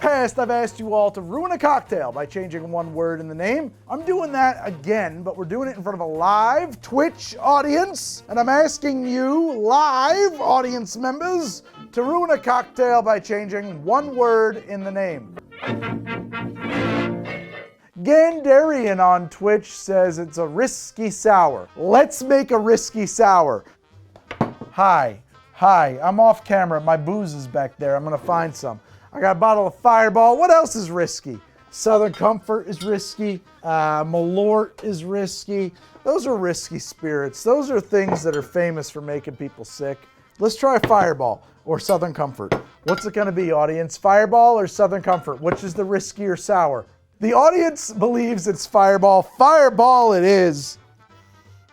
past, I've asked you all to ruin a cocktail by changing one word in the name. I'm doing that again, but we're doing it in front of a live Twitch audience. And I'm asking you, live audience members, to ruin a cocktail by changing one word in the name. Gandarian on Twitch says it's a risky sour. Let's make a risky sour. Hi, I'm off camera. My booze is back there. I'm gonna find some. I got a bottle of Fireball. What else is risky? Southern Comfort is risky. Malort is risky. Those are risky spirits. Those are things that are famous for making people sick. Let's try Fireball or Southern Comfort. What's it gonna be, audience? Fireball or Southern Comfort? Which is the riskier sour? The audience believes it's Fireball. Fireball it is.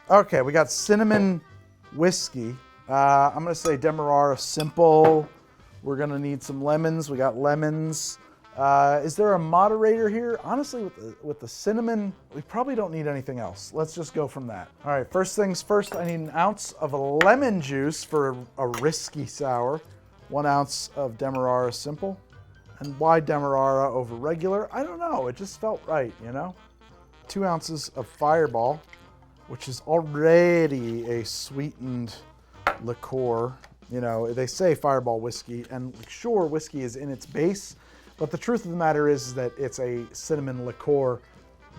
Okay, we got cinnamon whiskey. I'm gonna say Demerara Simple. We're gonna need some lemons. We got lemons. Is there a moderator here? Honestly, with the cinnamon, we probably don't need anything else. Let's just go from that. All right, first things first, I need an ounce of lemon juice for a risky sour. 1 ounce of Demerara Simple. And why Demerara over regular? I don't know, it just felt right, you know? 2 ounces of Fireball, which is already a sweetened liqueur. You know, they say Fireball whiskey, and sure, whiskey is in its base, but the truth of the matter is that it's a cinnamon liqueur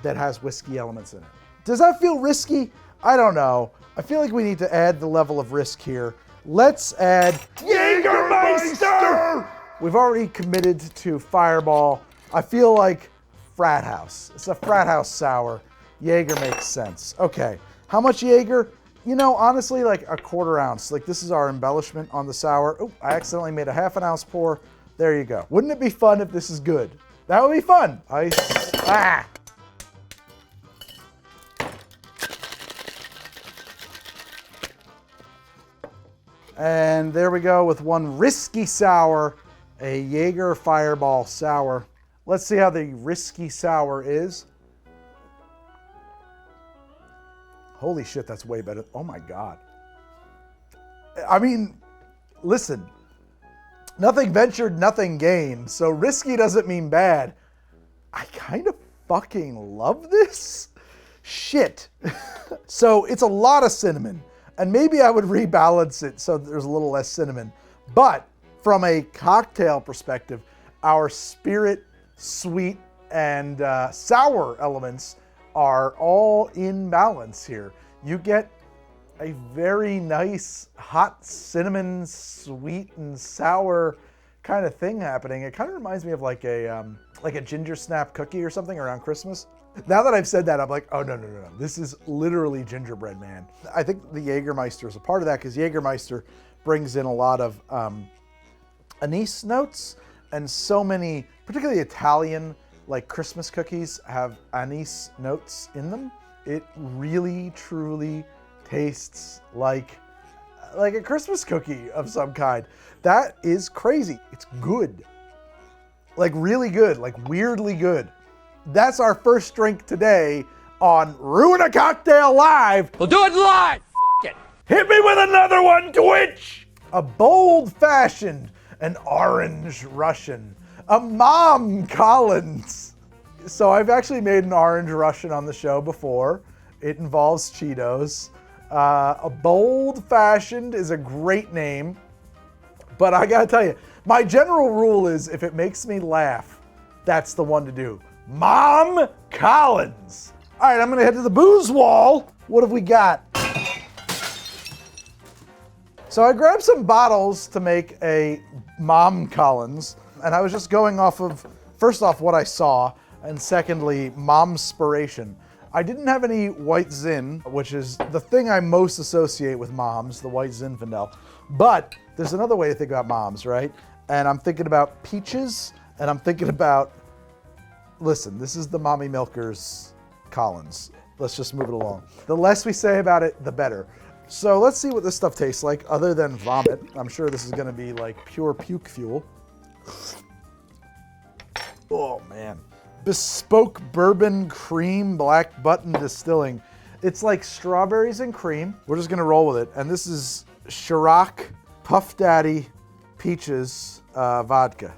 that has whiskey elements in it. Does that feel risky? I don't know. I feel like we need to add the level of risk here. Let's add Jaegermeister! We've already committed to Fireball. I feel like frat house. It's a frat house sour. Jaeger makes sense. Okay, how much Jaeger? You know, honestly, like a 1/4 ounce. Like this is our embellishment on the sour. Oh, I accidentally made a 1/2 ounce pour. There you go. Wouldn't it be fun if this is good? That would be fun. Ice. Ah! And there we go with one risky sour, a Jaeger Fireball sour. Let's see how the risky sour is. Holy shit, that's way better. Oh my God. I mean, listen, nothing ventured, nothing gained. So risky doesn't mean bad. I kind of fucking love this. Shit. So it's a lot of cinnamon, and maybe I would rebalance it so there's a little less cinnamon. But from a cocktail perspective, our spirit, sweet, and sour elements are all in balance here. You get a very nice hot cinnamon, sweet and sour kind of thing happening. It kind of reminds me of like a ginger snap cookie or something around Christmas. Now that I've said that, I'm like, oh no. This is literally gingerbread man. I think the Jaegermeister is a part of that because Jaegermeister brings in a lot of anise notes, and so many, particularly Italian, like Christmas cookies have anise notes in them. It really, truly tastes like a Christmas cookie of some kind. That is crazy. It's good. Like really good, like weirdly good. That's our first drink today on Ruin a Cocktail Live. We'll do it live. F it. Hit me with another one, Twitch. A bold-fashioned, an orange Russian, a Mom Collins. So I've actually made an orange Russian on the show before. It involves Cheetos. A bold-fashioned is a great name, but I gotta tell you, my general rule is if it makes me laugh, that's the one to do. Mom Collins. All right, I'm gonna head to the booze wall. What have we got? So I grabbed some bottles to make a Mom Collins, and I was just going off of, first off, what I saw, and secondly, Momspiration. I didn't have any white Zin, which is the thing I most associate with moms, the white Zinfandel. But there's another way to think about moms, right? And I'm thinking about peaches, and I'm thinking about, listen, this is the Mommy Milkers Collins. Let's just move it along. The less we say about it, the better. So let's see what this stuff tastes like other than vomit. I'm sure this is gonna be like pure puke fuel. Oh man. Bespoke Bourbon Cream Black Button Distilling. It's like strawberries and cream. We're just gonna roll with it. And this is Ciroc, Puff Daddy, Peaches, Vodka.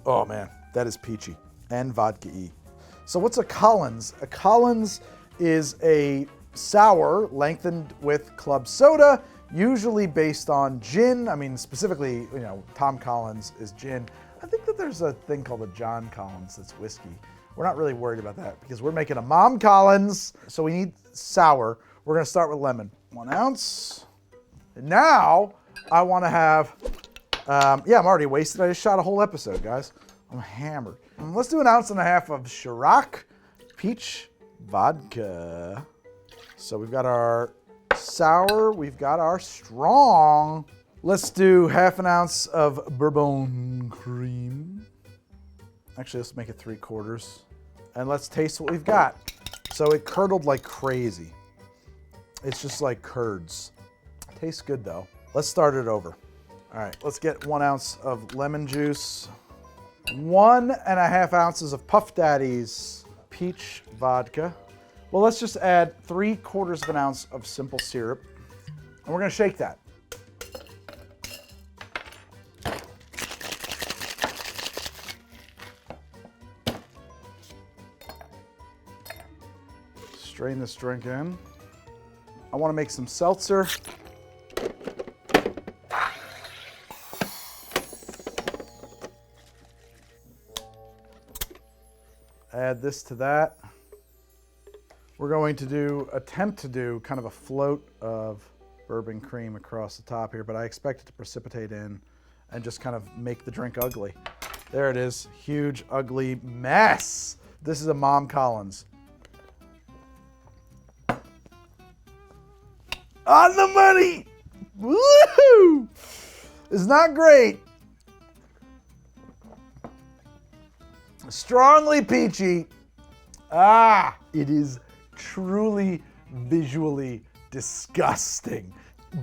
Oh man, that is peachy. And vodka-y. So what's a Collins? A Collins is a sour lengthened with club soda, usually based on gin. I mean, specifically, you know, Tom Collins is gin. I think that there's a thing called a John Collins that's whiskey. We're not really worried about that because we're making a Mom Collins. So we need sour. We're gonna start with lemon. 1 ounce. And now I wanna have, yeah, I'm already wasted. I just shot a whole episode, guys. I'm hammered. Let's do 1.5 ounces of Ciroc peach vodka. So we've got our sour, we've got our strong. Let's do 1/2 ounce of Bourbon cream. Actually, let's make it 3/4. And let's taste what we've got. So it curdled like crazy. It's just like curds. Tastes good though. Let's start it over. All right, let's get 1 ounce of lemon juice. 1.5 ounces of Puff Daddy's peach vodka. Well, let's just add 3/4 of an ounce of simple syrup. And we're gonna shake that. Strain this drink in. I wanna make some seltzer. Add this to that. We're going to attempt to do kind of a float of bourbon cream across the top here, but I expect it to precipitate in and just kind of make the drink ugly. There it is, huge, ugly mess. This is a Mom Collins. On the money! Woohoo! It's not great. Strongly peachy. It is truly visually disgusting.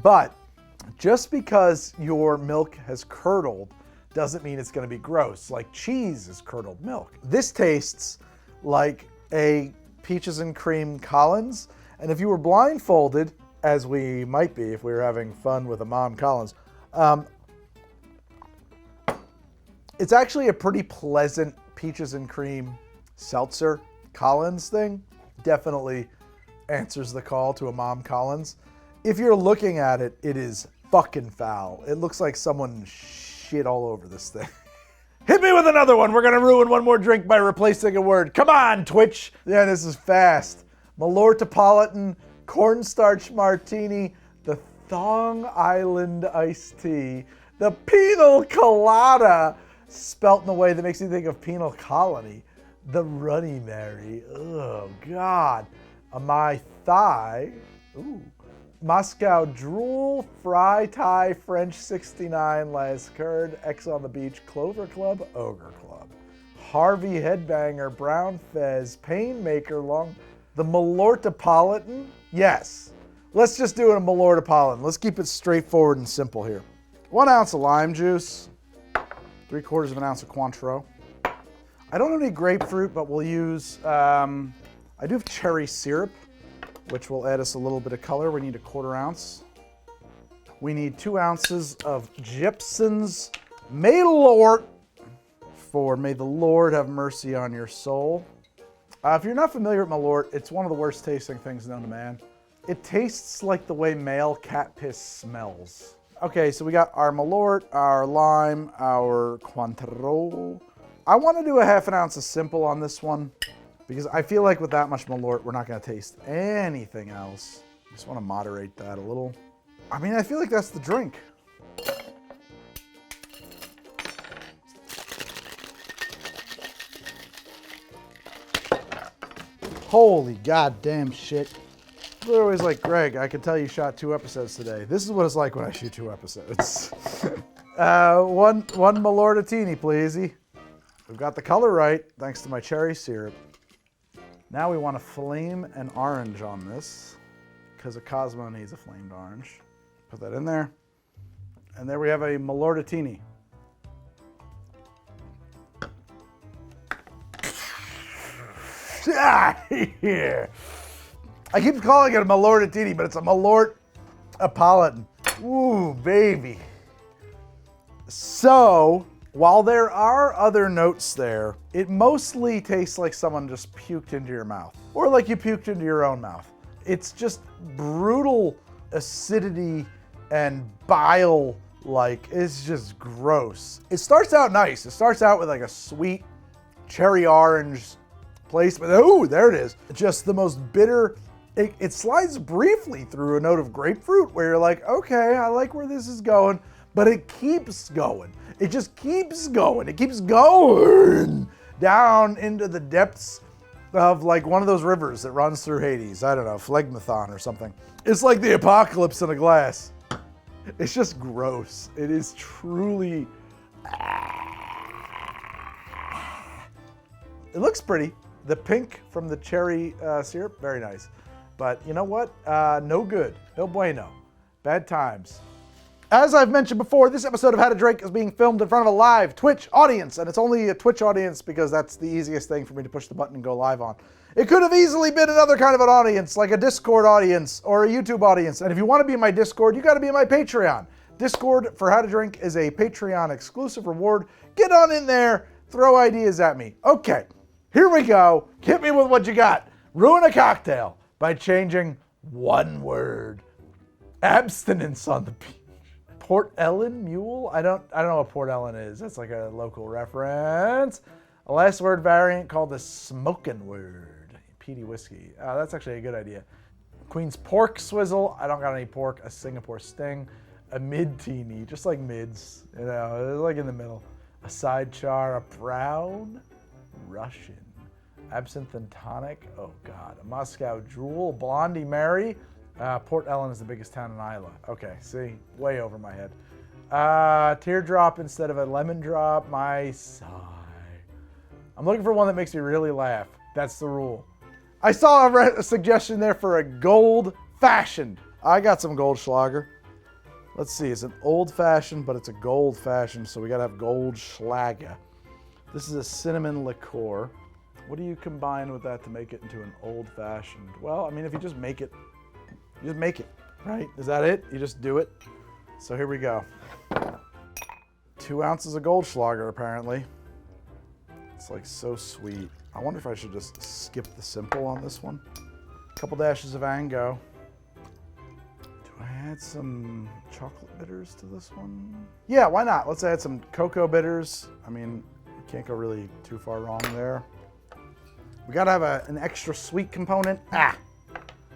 But just because your milk has curdled doesn't mean it's gonna be gross, like cheese is curdled milk. This tastes like a peaches and cream Collins, and if you were blindfolded, as we might be if we were having fun with a Mom Collins, it's actually a pretty pleasant peaches and cream seltzer Collins thing. Definitely answers the call to a Mom Collins. If you're looking at it, it is fucking foul. It looks like someone shit all over this thing. Hit me with another one. We're gonna ruin one more drink by replacing a word. Come on, Twitch. Yeah, this is fast. Malort-ipolitan cornstarch martini, the Thong Island iced tea, the Penal Colada, spelt in a way that makes me think of penal colony, the Runny Mary, oh God, a Mai Thai, ooh, Moscow Drool, Fry Thai, French 69, Les Curd, X on the Beach, Clover Club, Ogre Club, Harvey Headbanger, Brown Fez, Painmaker, Long, the Malort-ipolitan, yes. Let's just do it a Malort-ipolitan. Let's keep it straightforward and simple here. 1 ounce of lime juice, 3/4 of an ounce of Cointreau. I don't have any grapefruit, but we'll use, I do have cherry syrup, which will add us a little bit of color. We need 1/4 ounce. We need 2 ounces of Gibson's Malort for May the Lord have mercy on your soul. If you're not familiar with Malort, it's one of the worst tasting things known to man. It tastes like the way male cat piss smells. Okay, so we got our Malort, our lime, our Cointreau. I want to do 1/2 ounce of simple on this one because I feel like with that much Malort, we're not going to taste anything else. Just want to moderate that a little. I mean, I feel like that's the drink. Holy goddamn shit. They're always like, Greg, I can tell you shot 2 episodes today. This is what it's like when I shoot 2 episodes. one Malort-ipolitan, please. We've got the color right, thanks to my cherry syrup. Now we want to flame an orange on this, because a Cosmo needs a flamed orange. Put that in there. And there we have a Malort-ipolitan. Yeah. I keep calling it a Malort-ipolitan, but it's a Malort-ipolitan. Ooh, baby. So, While there are other notes there, it mostly tastes like someone just puked into your mouth, or like you puked into your own mouth. It's just brutal acidity and bile, like it's just gross. It starts out nice. It starts out with like a sweet cherry orange place, but oh, there it is. Just the most bitter. It slides briefly through a note of grapefruit where you're like, okay, I like where this is going, but it keeps going. It just keeps going. It keeps going down into the depths of like one of those rivers that runs through Hades. I don't know, Phlegmathon or something. It's like the apocalypse in a glass. It's just gross. It is truly. It looks pretty. The pink from the cherry syrup, very nice. But you know what? No good. No bueno. Bad times. As I've mentioned before, this episode of How to Drink is being filmed in front of a live Twitch audience, and it's only a Twitch audience because that's the easiest thing for me to push the button and go live on. It could have easily been another kind of an audience, like a Discord audience or a YouTube audience. And if you want to be in my Discord, you got to be in my Patreon. Discord for How to Drink is a Patreon exclusive reward. Get on in there, throw ideas at me. Okay, here we go. Hit me with what you got. Ruin a cocktail by changing one word. Abstinence on the beach. Port Ellen Mule? I don't know what Port Ellen is. That's like a local reference. A last word variant called the smokin' word. Peaty whiskey. That's actually a good idea. Queen's Pork Swizzle. I don't got any pork. A Singapore Sting. A mid-teeny, just like mids. You know, it's like in the middle. A side char. A brown Russian. Absinthe and tonic. Oh God. A Moscow Jewel. Blondie Mary. Port Ellen is the biggest town in Iowa. Okay, see, way over my head. Teardrop instead of a lemon drop. My sigh. I'm looking for one that makes me really laugh. That's the rule. I saw a suggestion there for a gold fashioned. I got some Goldschlager. Let's see, it's an old fashioned, but it's a gold fashioned, so we gotta have Goldschlager. This is a cinnamon liqueur. What do you combine with that to make it into an old fashioned? Well, I mean, if you just make it, you just make it, right? Is that it? You just do it? So here we go. 2 ounces of Goldschlager, apparently. It's like so sweet. I wonder if I should just skip the simple on this one. A couple dashes of Ango. Do I add some chocolate bitters to this one? Yeah, why not? Let's add some cocoa bitters. I mean, you can't go really too far wrong there. We gotta have an extra sweet component.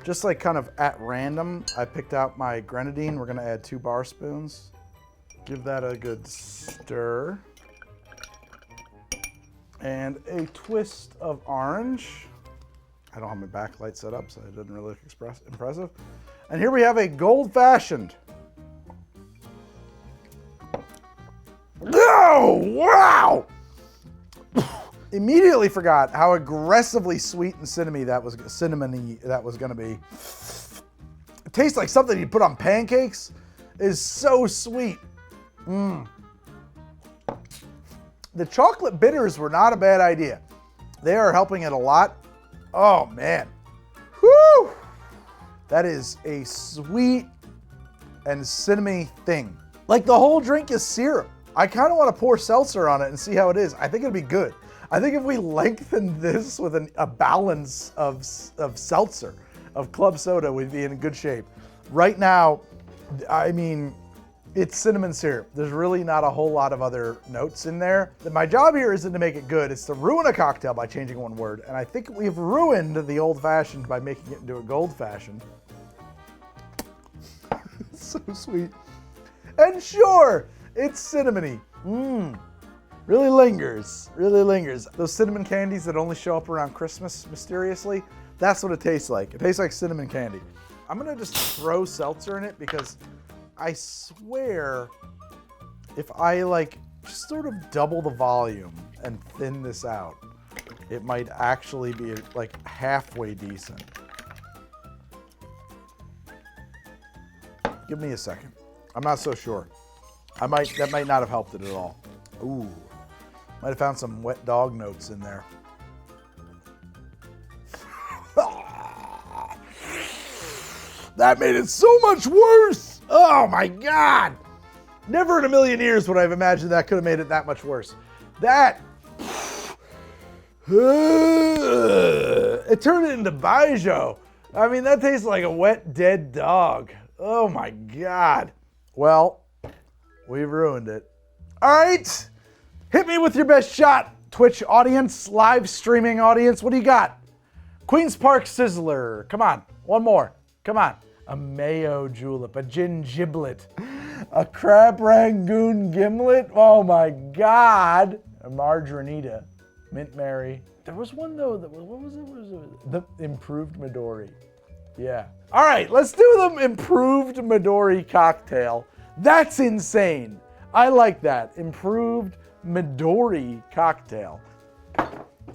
Just like kind of at random, I picked out my grenadine. We're gonna add 2 bar spoons. Give that a good stir. And a twist of orange. I don't have my backlight set up, so it doesn't really look impressive. And here we have a gold fashioned. Oh, wow! Immediately forgot how aggressively sweet and cinnamony that was going to be. It tastes like something you put on pancakes. It is so sweet. The chocolate bitters were not a bad idea. They are helping it a lot. Oh man. Whew! That is a sweet and cinnamony thing. Like the whole drink is syrup. I kind of want to pour seltzer on it and see how it is. I think it'll be good. I think if we lengthen this with a balance of seltzer, of club soda, we'd be in good shape. Right now, I mean, it's cinnamon syrup. There's really not a whole lot of other notes in there. My job here isn't to make it good. It's to ruin a cocktail by changing one word. And I think we've ruined the old fashioned by making it into a gold fashioned. So sweet. And sure, it's cinnamony. Really lingers, really lingers. Those cinnamon candies that only show up around Christmas mysteriously, that's what it tastes like. It tastes like cinnamon candy. I'm gonna just throw seltzer in it because I swear if I like just sort of double the volume and thin this out, it might actually be like halfway decent. Give me a second. I'm not so sure. That might not have helped it at all. Ooh. Might have found some wet dog notes in there. That made it so much worse. Oh my God. Never in a million years would I have imagined that could have made it that much worse. That, it turned it into Baijiu. I mean, that tastes like a wet, dead dog. Oh my God. Well, we've ruined it. All right, hit me with your best shot, Twitch audience, live streaming audience. What do you got? Queen's Park Sizzler. Come on, one more. Come on. A mayo julep, a gin giblet, a crab rangoon gimlet. Oh my God. A margarinita, mint Mary. There was one though, what was it? The improved Midori. Yeah. All right, let's do the improved Midori cocktail. That's insane. I like that. Improved Midori cocktail.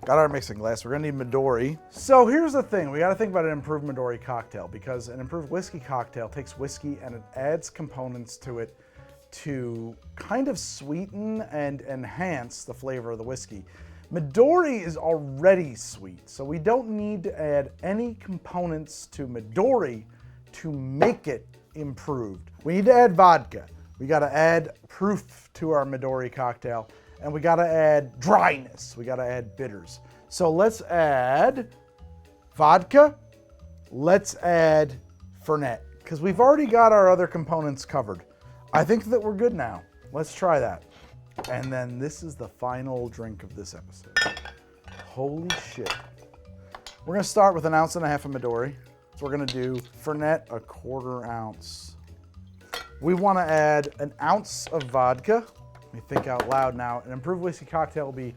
Got our mixing glass. We're gonna need Midori. So here's the thing. We gotta think about an improved Midori cocktail because an improved whiskey cocktail takes whiskey and it adds components to it to kind of sweeten and enhance the flavor of the whiskey. Midori is already sweet, so we don't need to add any components to Midori to make it improved. We need to add vodka. We gotta add proof to our Midori cocktail, and we gotta add dryness. We gotta add bitters. So let's add vodka. Let's add Fernet, because we've already got our other components covered. I think that we're good now. Let's try that. And then this is the final drink of this episode. Holy shit. We're gonna start with 1.5 ounces of Midori. So we're gonna do Fernet, 1/4 ounce. We wanna add 1 ounce of vodka. Let me think out loud now. An improved whiskey cocktail will be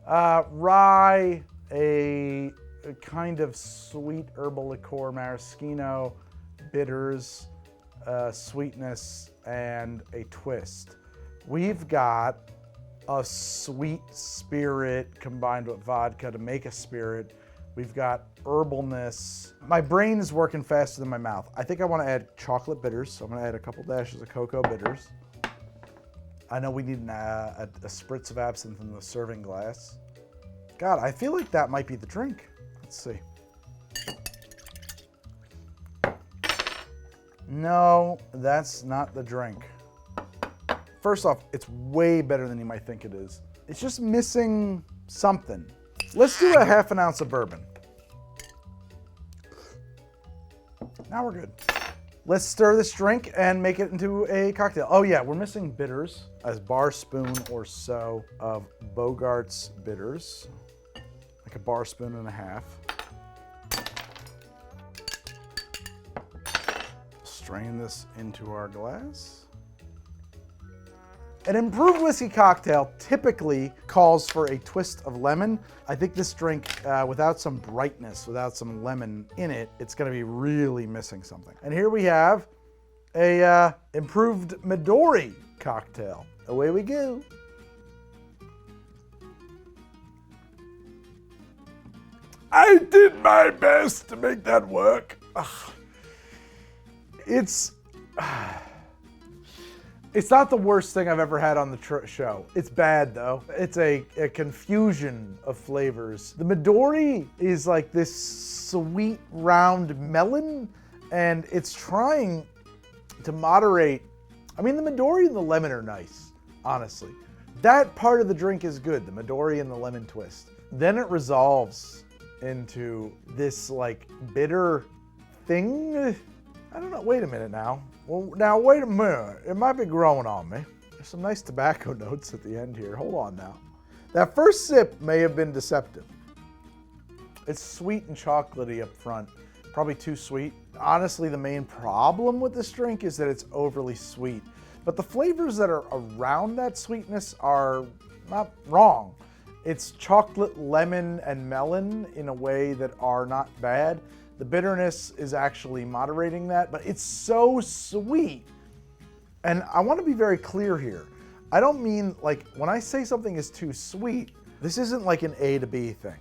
rye, a kind of sweet herbal liqueur, maraschino, bitters, sweetness, and a twist. We've got a sweet spirit combined with vodka to make a spirit. We've got herbalness. My brain is working faster than my mouth. I think I want to add chocolate bitters, so I'm going to add a couple dashes of cocoa bitters. I know we need a spritz of absinthe in the serving glass. God, I feel like that might be the drink. Let's see. No, that's not the drink. First off, it's way better than you might think it is. It's just missing something. Let's do 1/2 ounce of bourbon. Now we're good. Let's stir this drink and make it into a cocktail. Oh yeah, we're missing bitters. A bar spoon or so of Bogart's bitters. Like 1.5 bar spoons. Strain this into our glass. An improved whiskey cocktail typically calls for a twist of lemon. I think this drink, without some brightness, without some lemon in it, it's gonna be really missing something. And here we have a improved Midori cocktail. Away we go. I did my best to make that work. Ugh. It's not the worst thing I've ever had on the show. It's bad though. It's a confusion of flavors. The Midori is like this sweet round melon, and it's trying to moderate. I mean, the Midori and the lemon are nice, honestly. That part of the drink is good, the Midori and the lemon twist. Then it resolves into this like bitter thing. I don't know, wait a minute now. Well, now wait a minute. It might be growing on me. There's some nice tobacco notes at the end here. Hold on now. That first sip may have been deceptive. It's sweet and chocolatey up front. Probably too sweet. Honestly, the main problem with this drink is that it's overly sweet. But the flavors that are around that sweetness are not wrong. It's chocolate, lemon, and melon in a way that are not bad. The bitterness is actually moderating that, but it's so sweet. And I want to be very clear here. I don't mean like when I say something is too sweet, this isn't like an A to B thing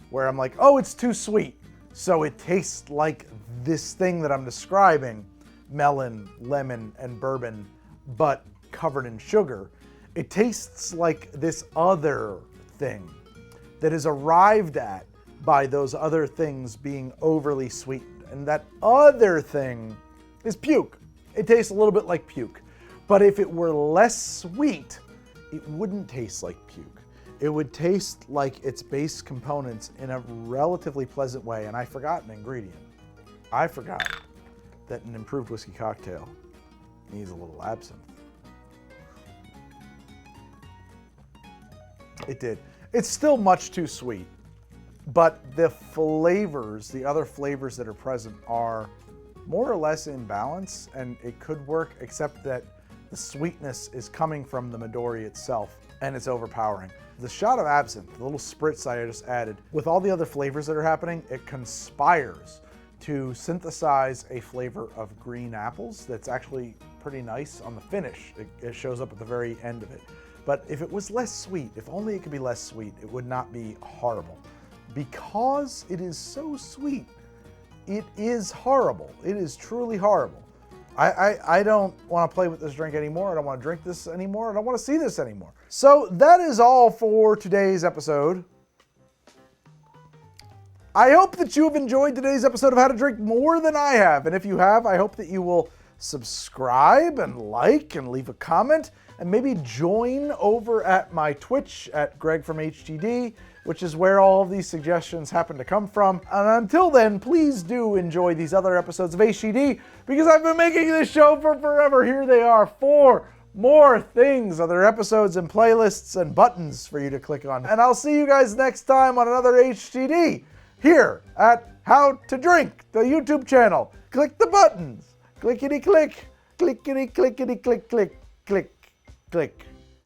where I'm like, oh, it's too sweet, so it tastes like this thing that I'm describing, melon, lemon, and bourbon, but covered in sugar. It tastes like this other thing that is arrived at by those other things being overly sweetened. And that other thing is puke. It tastes a little bit like puke. But if it were less sweet, it wouldn't taste like puke. It would taste like its base components in a relatively pleasant way. And I forgot an ingredient. I forgot that an improved whiskey cocktail needs a little absinthe. It did. It's still much too sweet, but the flavors, the other flavors that are present are more or less in balance, and it could work, except that the sweetness is coming from the Midori itself, and it's overpowering. The shot of absinthe, the little spritz I just added, with all the other flavors that are happening, it conspires to synthesize a flavor of green apples that's actually pretty nice on the finish. It shows up at the very end of it. But if it was less sweet, if only it could be less sweet, it would not be horrible. Because it is so sweet, it is horrible. It is truly horrible. I don't want to play with this drink anymore. I don't want to drink this anymore. I don't want to see this anymore. So that is all for today's episode. I hope that you have enjoyed today's episode of How to Drink more than I have. And if you have, I hope that you will subscribe and like and leave a comment and maybe join over at my Twitch at Greg from HTD, which is where all of these suggestions happen to come from. And until then, please do enjoy these other episodes of HTD, because I've been making this show for forever. Here they are, 4 more things, other episodes and playlists and buttons for you to click on. And I'll see you guys next time on another HTD here at How to Drink, the YouTube channel. Click the buttons. Clickety click, clickety clickety click, click, click, click.